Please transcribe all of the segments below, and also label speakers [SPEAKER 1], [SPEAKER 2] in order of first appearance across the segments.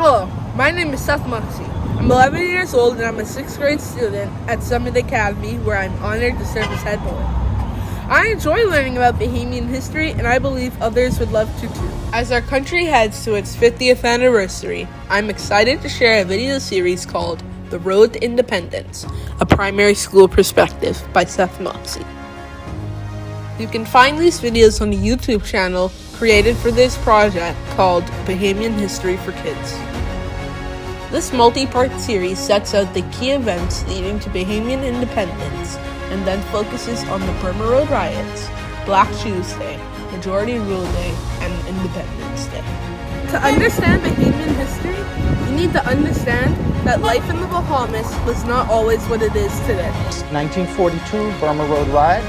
[SPEAKER 1] Hello, my name is Seth Muxie. I'm 11 years old and I'm a 6th grade student at Summit Academy, where I'm honored to serve as head boy. I enjoy learning about Bahamian history, and I believe others would love to too. As our country heads to its 50th anniversary, I'm excited to share a video series called The Road to Independence, a primary school perspective by Seth Muxie. You can find these videos on a YouTube channel created for this project called Bahamian History for Kids. This multi-part series sets out the key events leading to Bahamian independence and then focuses on the Burma Road Riots, Black Tuesday, Majority Rule Day, and Independence Day. To understand Bahamian history, you need to understand that life in the Bahamas was not always what it is today.
[SPEAKER 2] 1942, Burma Road Riot.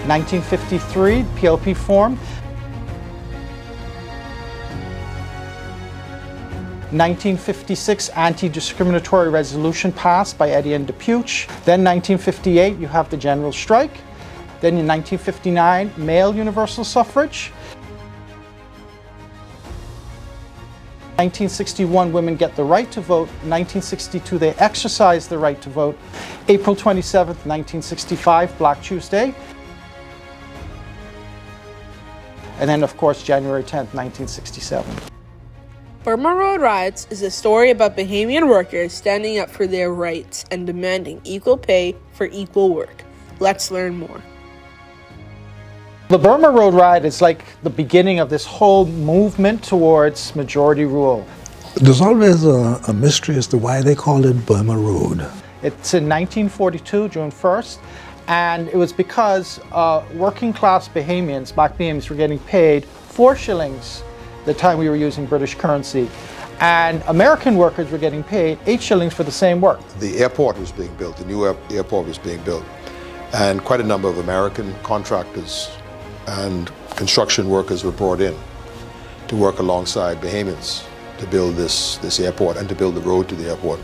[SPEAKER 2] 1953, PLP formed. 1956, anti-discriminatory resolution passed by Eddie and DePuch. Then 1958, you have the general strike. Then in 1959, male universal suffrage. 1961, women get the right to vote. 1962, they exercise the right to vote. April 27th, 1965, Black Tuesday. And then, of course, January 10th, 1967.
[SPEAKER 1] Burma Road Riots is a story about Bahamian workers standing up for their rights and demanding equal pay for equal work. Let's learn more.
[SPEAKER 2] The Burma Road Riot is like the beginning of this whole movement towards majority rule.
[SPEAKER 3] There's always a mystery as to why they called it Burma Road.
[SPEAKER 2] It's in 1942, June 1st, and it was because working class Bahamians, black Bahamians, were getting paid 4 shillings the time we were using British currency, and American workers were getting paid 8 shillings for the same work.
[SPEAKER 4] The airport was being built, the new airport was being built, and quite a number of American contractors and construction workers were brought in to work alongside Bahamians to build this airport and to build the road to the airport.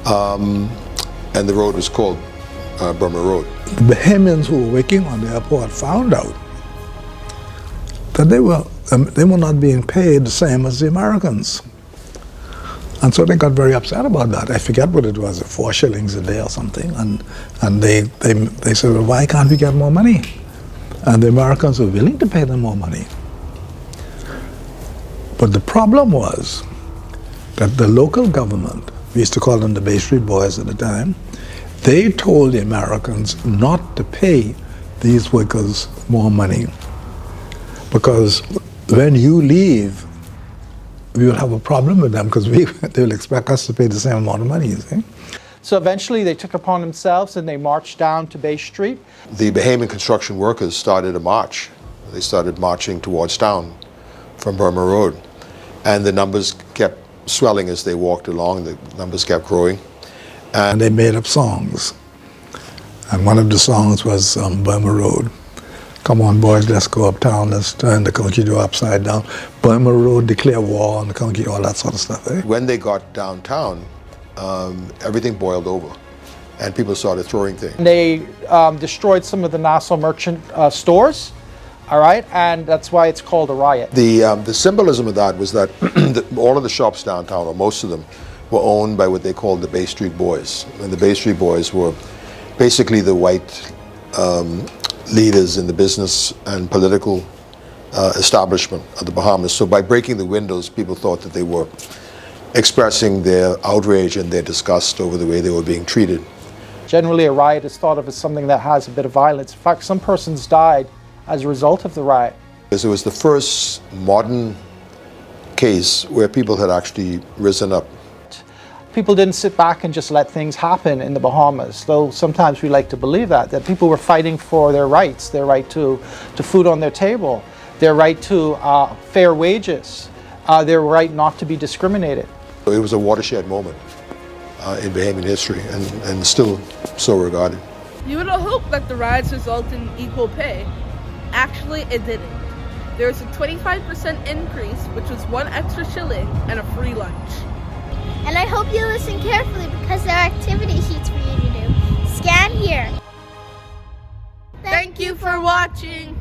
[SPEAKER 4] And the road was called Burma Road.
[SPEAKER 3] The Bahamians who were working on the airport found out that they were not being paid the same as the Americans. And so they got very upset about that. I forget what it was, 4 shillings a day or something. And they said, well, why can't we get more money? And the Americans were willing to pay them more money. But the problem was that the local government, we used to call them the Bay Street Boys at the time, they told the Americans not to pay these workers more money, because when you leave, we will have a problem with them, because they will expect us to pay the same amount of money, you see.
[SPEAKER 2] So eventually they took upon themselves and they marched down to Bay Street.
[SPEAKER 4] The Bahamian construction workers started a march. They started marching towards town from Burma Road, and the numbers kept swelling as they walked along. The numbers kept growing.
[SPEAKER 3] And they made up songs. And one of the songs was Burma Road. Come on, boys, let's go uptown, let's turn the country door upside down. Burma Road, declare war on the country, all that sort of stuff. Eh?
[SPEAKER 4] When they got downtown, everything boiled over, and people started throwing things.
[SPEAKER 2] They destroyed some of the Nassau merchant stores, all right, and that's why it's called a riot.
[SPEAKER 4] The symbolism of that was that all of the shops downtown, or most of them, were owned by what they called the Bay Street Boys. And the Bay Street Boys were basically the white leaders in the business and political establishment of the Bahamas. So by breaking the windows, people thought that they were expressing their outrage and their disgust over the way they were being treated.
[SPEAKER 2] Generally, a riot is thought of as something that has a bit of violence. In fact, some persons died as a result of the riot.
[SPEAKER 4] It was the first modern case where people had actually risen up.
[SPEAKER 2] People didn't sit back and just let things happen in the Bahamas, though sometimes we like to believe that people were fighting for their rights, their right to food on their table, their right to fair wages, their right not to be discriminated.
[SPEAKER 4] It was a watershed moment in Bahamian history, and still so regarded.
[SPEAKER 1] You would have hoped that the riots result in equal pay. Actually, it didn't. There was a 25% increase, which was 1 extra shilling and a free lunch.
[SPEAKER 5] And I hope you listen carefully, because there are activity sheets for you to do. Scan here.
[SPEAKER 1] Thank you for watching.